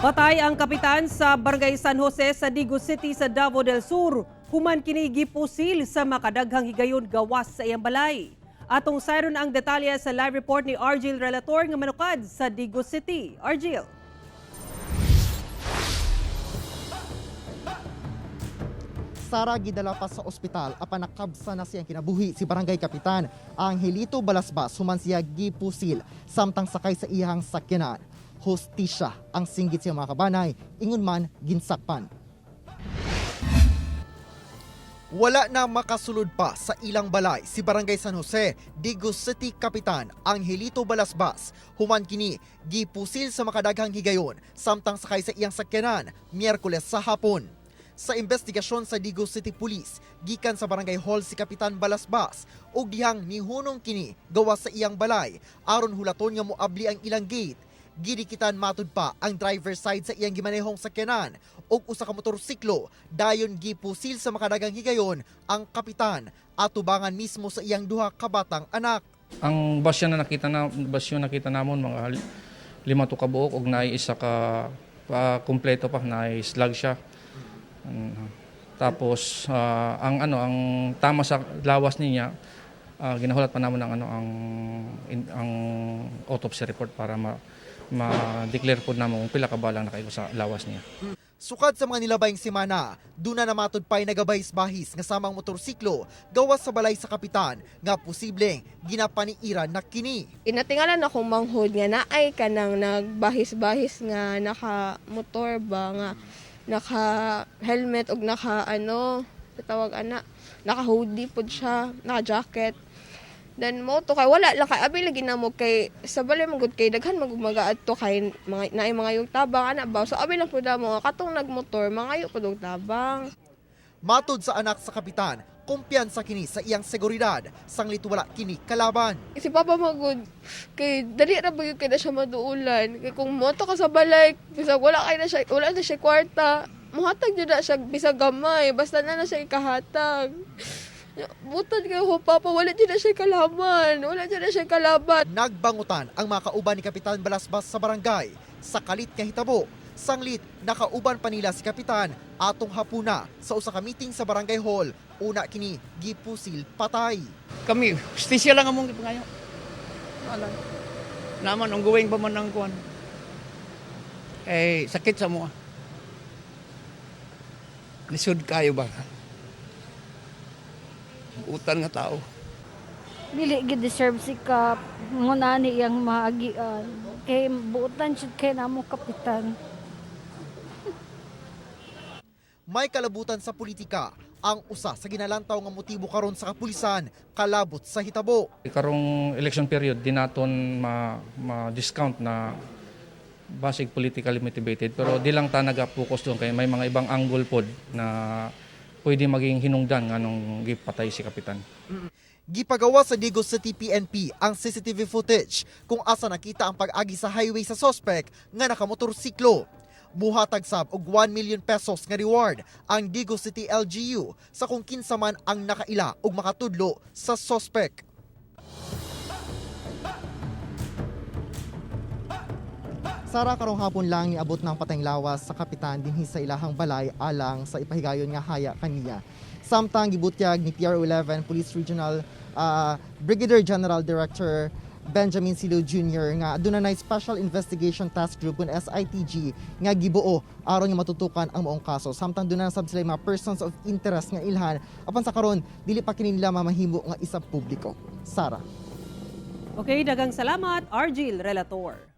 Patay ang kapitan sa Barangay San Jose sa Digo City sa Davao del Sur. Human kini gipusil sa makadaghang higayon gawas sa iyang balay. Atong sayron ang detalye sa live report ni Argil Relator nga manukad sa Digo City. Argil. Sara gidala pa sa ospital apan nakabsa na siyang kinabuhi si Barangay Kapitan Angelito Balasbas human siya gipusil samtang sakay sa iyang sakyanan. Hostisya ang singgit sa mga kabanay, ingon man ginsakpan. Wala na makasulod pa sa ilang balay si Barangay San Jose, Digo City Kapitan Angelito Balasbas. Human kini gipusil sa makadaghang higayon samtang sakay sa iyang sakyanan Miyerkules sa hapon. Sa investigasyon sa Digo City Police, gikan sa Barangay Hall si Kapitan Balasbas ug dihang nihunong kini gawas sa iyang balay aron hulaton nga moabli ang ilang gate. Gidikitan matud pa ang driver side sa iyang gimanehong sakyanan ug usa ka motorsiklo dayon gipusil sa makadaghang higayon ang kapitan at tubangan mismo sa iyang duha ka batang anak. Ang basyo na nakita namon mga 5 to kabuok ug naay isa ka kompleto pa naay slag siya. Tapos ang tama sa lawas niya ginahulat pa namon ang autopsy report para ma-declare po naman kung pila ka balang nakaigo sa lawas niya. Sukad sa mga nilabayng semana, duna na matod pa'y nagabahis-bahis nga samang motorsiklo gawas sa balay sa kapitan nga posibleng ginapaniiran na kini. Inatingalan akong manghod nga naay ka nang nagbahis-bahis nga naka-motor ba nga naka-helmet og naka-hoodie pod siya, naka-jacket. Then mo to kay wala lang kay abi lagi na mo kay sa balay magud kay daghan magumagaad to kay mga yung tabang ana ba so abi lang pud mo katong nagmotor mangayo pud og tabang. Matud sa anak sa kapitan, kumpiyansa kini sa iyang seguridad sanglit wala kini kalaban. Si Papa magud kay dali ra ba kay na siya maduulan kay kung moto ka sa balay bisag wala na siya kwarta muhatag jud na siya bisag gamay basta na siya ikahatag. Butad kayo, Papa, wala dyan na siya kalaban. Nagbangutan ang mga kauban ni Kapitan Balasbas sa barangay. Sa kalit nga hitabo, sanglit nakauban pa nila si Kapitan atong hapuna sa usa ka meeting sa Barangay Hall. Una kini gipusil patay. Kami, justisya lang among gipangayo. Naman, ang guwing pa man ang kuwan. Sakit sa mga. Lisod kayo ba? Utan nga tao. Dili gid deserve si Kap. Ngunani iyang maagian. Kay buutan siya kay namo kapitan. May kalabutan sa politika ang usa sa ginalantaw nga motibo karon sa kapulisan kalabot sa hitabo. Karong election period di naton ma-discount na basic politically motivated pero di lang ta naga-focus doon kay may mga ibang angle pod na pwede maging hinungdan nga nung gipatay si kapitan. Gipagawa sa Digo City PNP ang CCTV footage kung asa nakita ang pag-agi sa highway sa suspect nga nakamotorsiklo. Buhatag sab og 1 million pesos nga reward ang Digo City LGU sa kung kinsa man ang nakaila og makatudlo sa suspect. Sara, karong hapon lang niabot ng patayng lawas sa kapitan dinhi sa ilahang balay alang sa ipahigayon nga haya kaniya. Samtang gibutyag ni PR11 Police Regional Brigadier General Director Benjamin Silo Jr. nga aduna na Special Investigation Task Group kun SITG nga gibuo aron nga matutukan ang maong kaso. Samtang duna na sab sila mga persons of interest nga ilhan apan sa karon dili pa kini nila mamahimo nga isa publiko. Sara. Okay, daghang salamat Argil Relator.